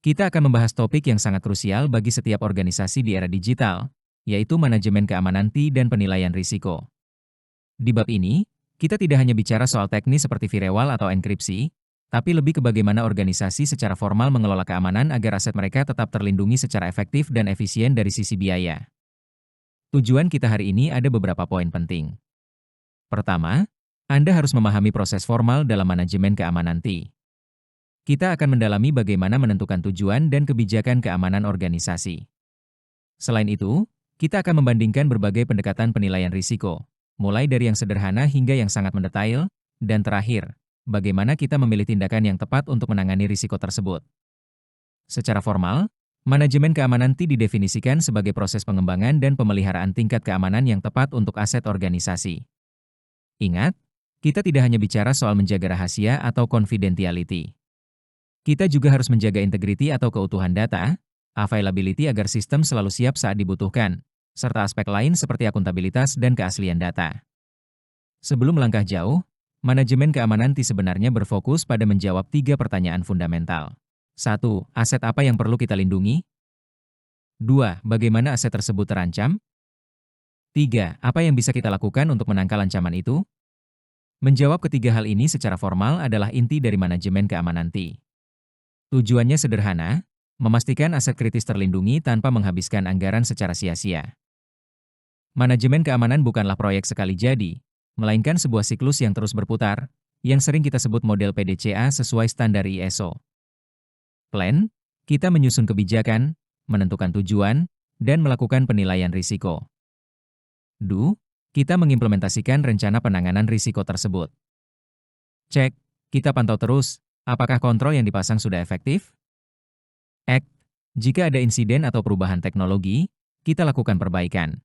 Kita akan membahas topik yang sangat krusial bagi setiap organisasi di era digital, yaitu manajemen keamanan TI dan penilaian risiko. Di bab ini, kita tidak hanya bicara soal teknis seperti firewall atau enkripsi, tapi lebih ke bagaimana organisasi secara formal mengelola keamanan agar aset mereka tetap terlindungi secara efektif dan efisien dari sisi biaya. Tujuan kita hari ini ada beberapa poin penting. Pertama, Anda harus memahami proses formal dalam manajemen keamanan TI. Kita akan mendalami bagaimana menentukan tujuan dan kebijakan keamanan organisasi. Selain itu, kita akan membandingkan berbagai pendekatan penilaian risiko, mulai dari yang sederhana hingga yang sangat mendetail, dan terakhir, bagaimana kita memilih tindakan yang tepat untuk menangani risiko tersebut. Secara formal, manajemen keamanan TI didefinisikan sebagai proses pengembangan dan pemeliharaan tingkat keamanan yang tepat untuk aset organisasi. Ingat, kita tidak hanya bicara soal menjaga rahasia atau confidentiality. Kita juga harus menjaga integriti atau keutuhan data, availability agar sistem selalu siap saat dibutuhkan, serta aspek lain seperti akuntabilitas dan keaslian data. Sebelum melangkah jauh, manajemen keamanan TI sebenarnya berfokus pada menjawab 3 pertanyaan fundamental. 1. Aset apa yang perlu kita lindungi? 2. Bagaimana aset tersebut terancam? 3. Apa yang bisa kita lakukan untuk menangkal ancaman itu? Menjawab ketiga hal ini secara formal adalah inti dari manajemen keamanan TI. Tujuannya sederhana, memastikan aset kritis terlindungi tanpa menghabiskan anggaran secara sia-sia. Manajemen keamanan bukanlah proyek sekali jadi, melainkan sebuah siklus yang terus berputar, yang sering kita sebut model PDCA sesuai standar ISO. Plan, kita menyusun kebijakan, menentukan tujuan, dan melakukan penilaian risiko. Do, kita mengimplementasikan rencana penanganan risiko tersebut. Cek, kita pantau terus, apakah kontrol yang dipasang sudah efektif? Act, jika ada insiden atau perubahan teknologi, kita lakukan perbaikan.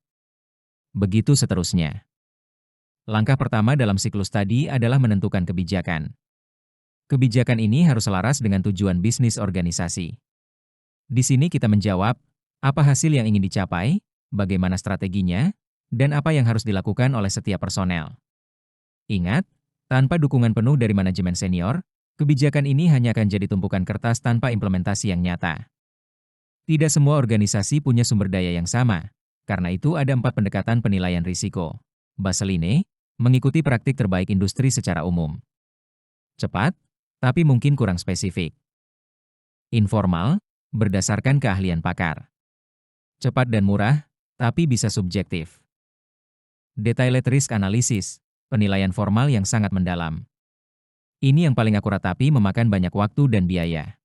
Begitu seterusnya. Langkah pertama dalam siklus tadi adalah menentukan kebijakan. Kebijakan ini harus selaras dengan tujuan bisnis organisasi. Di sini kita menjawab, apa hasil yang ingin dicapai, bagaimana strateginya, dan apa yang harus dilakukan oleh setiap personel. Ingat, tanpa dukungan penuh dari manajemen senior, kebijakan ini hanya akan jadi tumpukan kertas tanpa implementasi yang nyata. Tidak semua organisasi punya sumber daya yang sama, karena itu ada 4 pendekatan penilaian risiko. Baseline, mengikuti praktik terbaik industri secara umum. Cepat, tapi mungkin kurang spesifik. Informal, berdasarkan keahlian pakar. Cepat dan murah, tapi bisa subjektif. Detailed risk analysis, penilaian formal yang sangat mendalam. Ini yang paling akurat tapi memakan banyak waktu dan biaya.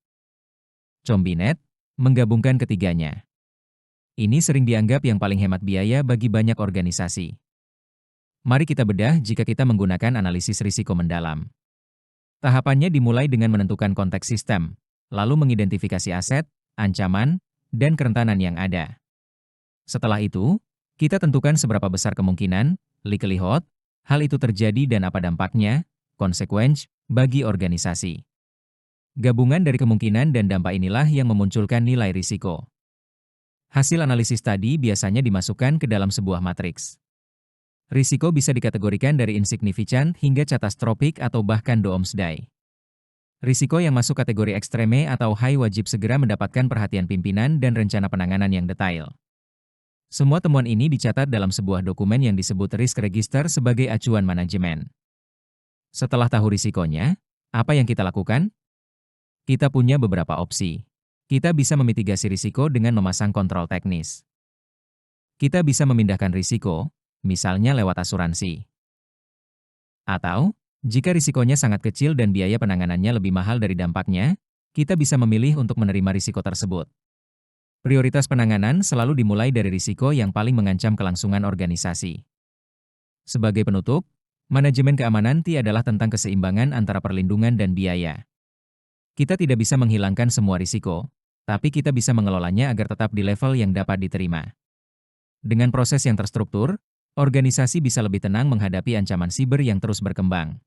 Combinet, menggabungkan ketiganya. Ini sering dianggap yang paling hemat biaya bagi banyak organisasi. Mari kita bedah jika kita menggunakan analisis risiko mendalam. Tahapannya dimulai dengan menentukan konteks sistem, lalu mengidentifikasi aset, ancaman, dan kerentanan yang ada. Setelah itu, kita tentukan seberapa besar kemungkinan, likelihood, hal itu terjadi dan apa dampaknya, consequence, bagi organisasi. Gabungan dari kemungkinan dan dampak inilah yang memunculkan nilai risiko. Hasil analisis tadi biasanya dimasukkan ke dalam sebuah matriks. Risiko bisa dikategorikan dari insignifikan hingga catastrophic atau bahkan doomsday. Risiko yang masuk kategori ekstreme atau high wajib segera mendapatkan perhatian pimpinan dan rencana penanganan yang detail. Semua temuan ini dicatat dalam sebuah dokumen yang disebut Risk Register sebagai acuan manajemen. Setelah tahu risikonya, apa yang kita lakukan? Kita punya beberapa opsi. Kita bisa memitigasi risiko dengan memasang kontrol teknis. Kita bisa memindahkan risiko, misalnya lewat asuransi. Atau, jika risikonya sangat kecil dan biaya penanganannya lebih mahal dari dampaknya, kita bisa memilih untuk menerima risiko tersebut. Prioritas penanganan selalu dimulai dari risiko yang paling mengancam kelangsungan organisasi. Sebagai penutup, manajemen keamanan TI adalah tentang keseimbangan antara perlindungan dan biaya. Kita tidak bisa menghilangkan semua risiko, tapi kita bisa mengelolanya agar tetap di level yang dapat diterima. Dengan proses yang terstruktur, organisasi bisa lebih tenang menghadapi ancaman siber yang terus berkembang.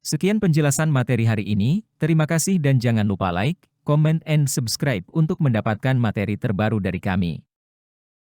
Sekian penjelasan materi hari ini, terima kasih dan jangan lupa like, comment, and subscribe untuk mendapatkan materi terbaru dari kami.